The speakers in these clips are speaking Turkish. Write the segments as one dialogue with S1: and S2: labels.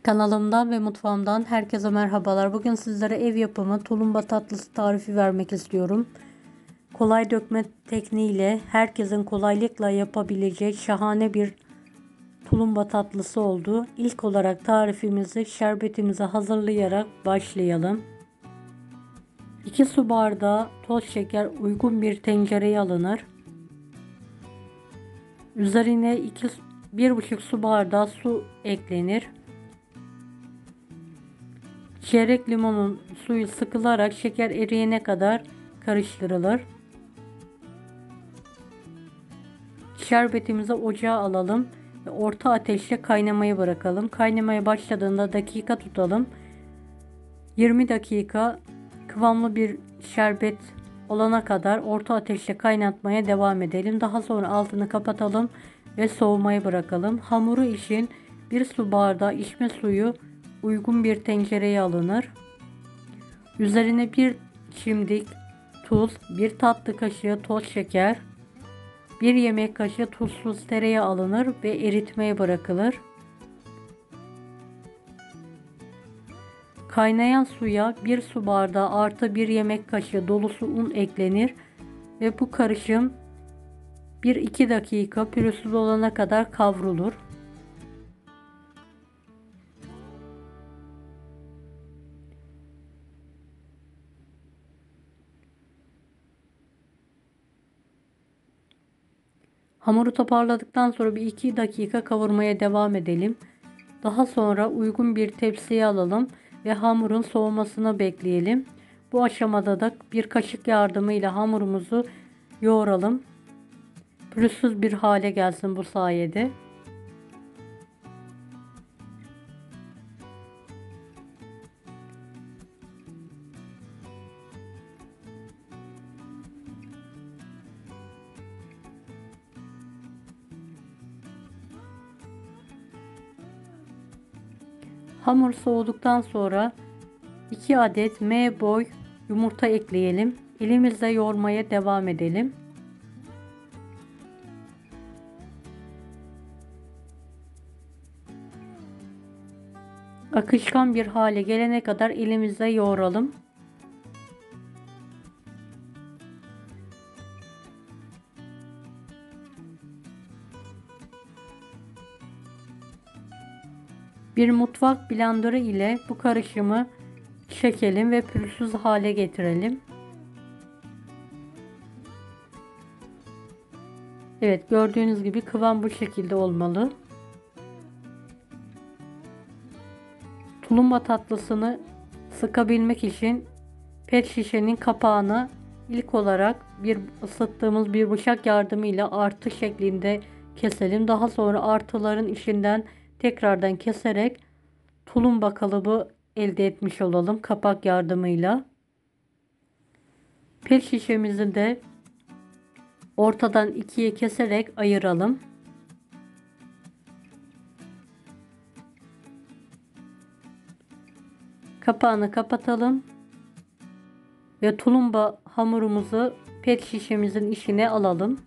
S1: Kanalımdan ve mutfağımdan herkese merhabalar. Bugün sizlere ev yapımı tulumba tatlısı tarifi vermek istiyorum. Kolay dökme tekniğiyle herkesin kolaylıkla yapabileceği şahane bir tulumba tatlısı oldu. İlk olarak tarifimizi, şerbetimizi hazırlayarak başlayalım. 2 su bardağı toz şeker uygun bir tencereye alınır. Üzerine 1,5 su bardağı su eklenir. Çeyrek limonun suyu sıkılarak şeker eriyene kadar karıştırılır. Şerbetimizi ocağa alalım ve orta ateşte kaynamaya bırakalım. Kaynamaya başladığında dakika tutalım. 20 dakika kıvamlı bir şerbet olana kadar orta ateşte kaynatmaya devam edelim. Daha sonra altını kapatalım ve soğumaya bırakalım. Hamuru için 1 su bardağı içme suyu uygun bir tencereye alınır. Üzerine 1 çimdik tuz, 1 tatlı kaşığı toz şeker, 1 yemek kaşığı tuzsuz tereyağı alınır ve eritmeye bırakılır. Kaynayan suya 1 su bardağı artı 1 yemek kaşığı dolusu un eklenir ve bu karışım 1-2 dakika pürüzsüz olana kadar kavrulur. Hamuru toparladıktan sonra bir 2 dakika kavurmaya devam edelim. Daha sonra uygun bir tepsiye alalım ve hamurun soğumasını bekleyelim. Bu aşamada da bir kaşık yardımıyla hamurumuzu yoğuralım. Pürüzsüz bir hale gelsin bu sayede. Hamur soğuduktan sonra 2 adet M boy yumurta ekleyelim. Elimizle yoğurmaya devam edelim. Akışkan bir hale gelene kadar elimizle yoğuralım. Bir mutfak blenderı ile bu karışımı çekelim ve pürüzsüz hale getirelim. Evet, gördüğünüz gibi kıvam bu şekilde olmalı. Tulumba tatlısını sıkabilmek için pet şişenin kapağını ilk olarak ısıttığımız bir bıçak yardımıyla artı şeklinde keselim. Daha sonra artıların içinden tekrardan keserek tulumba kalıbı elde etmiş olalım kapak yardımıyla. Pet şişemizi de ortadan ikiye keserek ayıralım. Kapağını kapatalım ve tulumba hamurumuzu pet şişemizin içine alalım.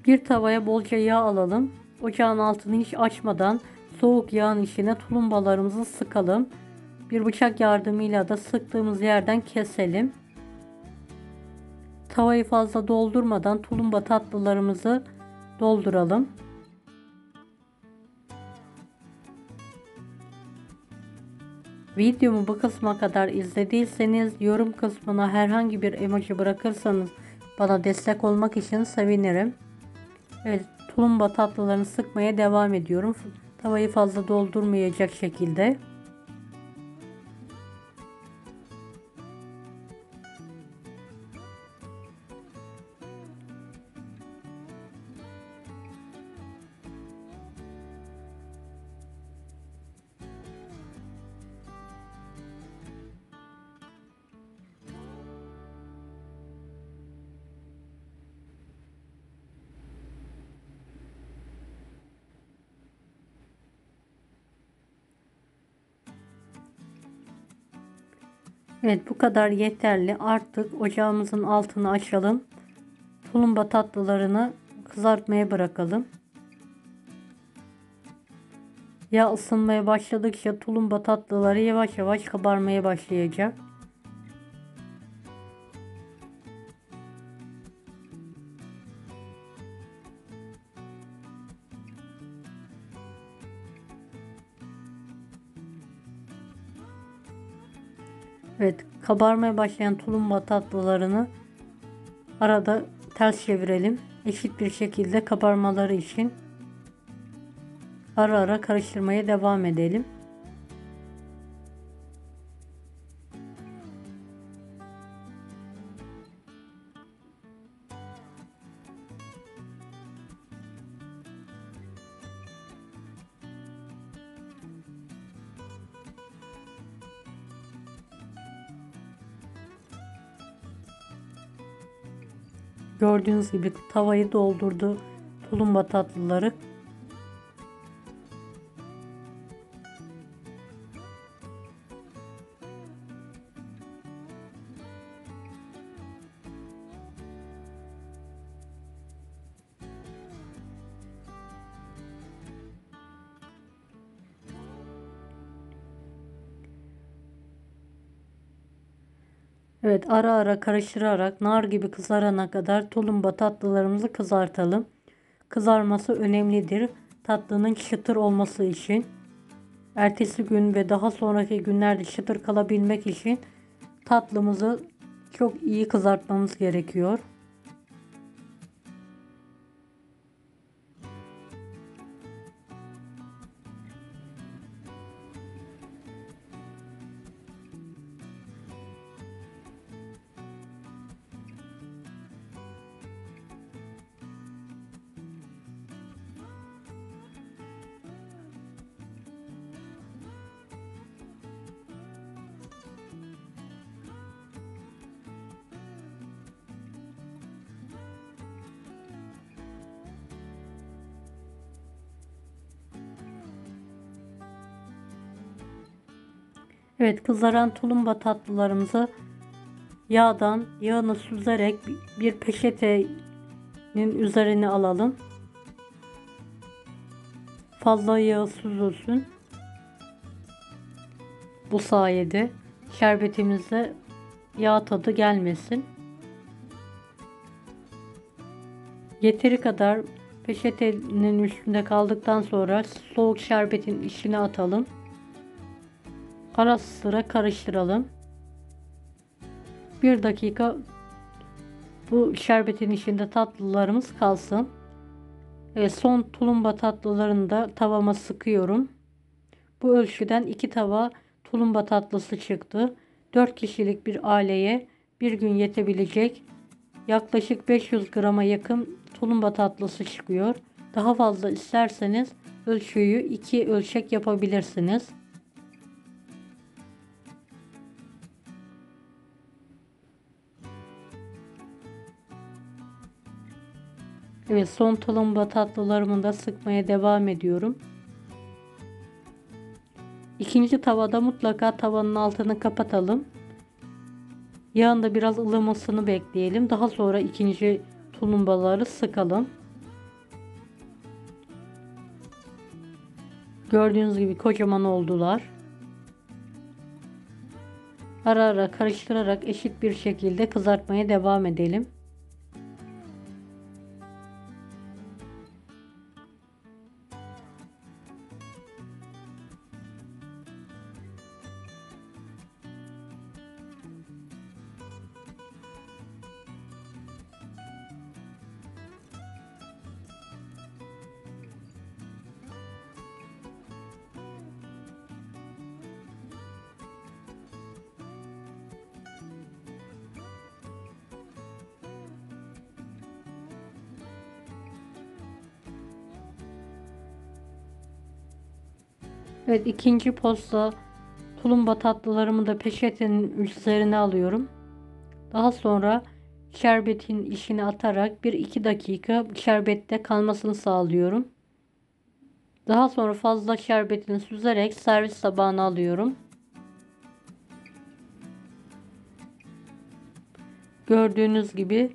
S1: Bir tavaya bolca yağ alalım. Ocağın altını hiç açmadan soğuk yağın içine tulumbalarımızı sıkalım. Bir bıçak yardımıyla da sıktığımız yerden keselim. Tavayı fazla doldurmadan tulumba tatlılarımızı dolduralım. Videomu bu kısma kadar izlediyseniz yorum kısmına herhangi bir emoji bırakırsanız bana destek olmak için sevinirim. Evet, tulumba tatlılarını sıkmaya devam ediyorum. Tavayı fazla doldurmayacak şekilde. Evet, bu kadar yeterli. Artık ocağımızın altını açalım. Tulumba tatlılarını kızartmaya bırakalım. Yağ ısınmaya başladıkça tulumba tatlıları yavaş yavaş kabarmaya başlayacak. Evet, kabarmaya başlayan tulumba tatlılarını arada ters çevirelim. Eşit bir şekilde kabarmaları için ara ara karıştırmaya devam edelim. Gördüğünüz gibi tavayı doldurdu tulumba tatlıları. Evet, ara ara karıştırarak nar gibi kızarana kadar tulumba tatlılarımızı kızartalım. Kızarması önemlidir. Tatlının çıtır olması için. Ertesi gün ve daha sonraki günlerde çıtır kalabilmek için tatlımızı çok iyi kızartmamız gerekiyor. Evet, kızaran tulumba tatlılarımızı yağını süzerek bir peçetenin üzerine alalım. Fazla yağı süzülsün. Bu sayede şerbetimize yağ tadı gelmesin. Yeteri kadar peçetenin üstünde kaldıktan sonra soğuk şerbetin içine atalım. Ara sıra karıştıralım. 1 dakika bu şerbetin içinde tatlılarımız kalsın. Evet, son tulumba tatlılarını da tavama sıkıyorum. Bu ölçüden 2 tava tulumba tatlısı çıktı. 4 kişilik bir aileye bir gün yetebilecek yaklaşık 500 grama yakın tulumba tatlısı çıkıyor. Daha fazla isterseniz ölçüyü 2 ölçek yapabilirsiniz. Evet, son tulumba tatlılarımı da sıkmaya devam ediyorum. İkinci tavada mutlaka tavanın altını kapatalım. Yağın da biraz ılımasını bekleyelim. Daha sonra ikinci tulumbaları sıkalım. Gördüğünüz gibi kocaman oldular. Ara ara karıştırarak eşit bir şekilde kızartmaya devam edelim. Evet, ikinci posta tulumba tatlılarımı da peçetenin üzerine alıyorum. Daha sonra şerbetin içine atarak 1-2 dakika şerbette kalmasını sağlıyorum. Daha sonra fazla şerbetini süzerek servis tabağına alıyorum. Gördüğünüz gibi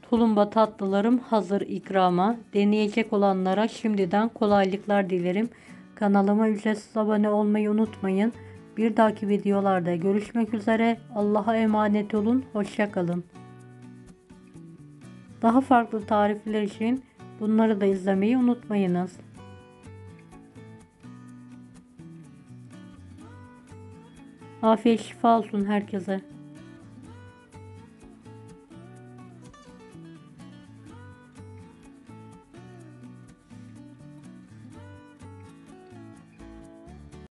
S1: tulumba tatlılarım hazır ikrama. Deneyecek olanlara şimdiden kolaylıklar dilerim. Kanalıma ücretsiz abone olmayı unutmayın. Bir dahaki videolarda görüşmek üzere. Allah'a emanet olun. Hoşça kalın. Daha farklı tarifler için bunları da izlemeyi unutmayınız. Afiyet şifa olsun herkese.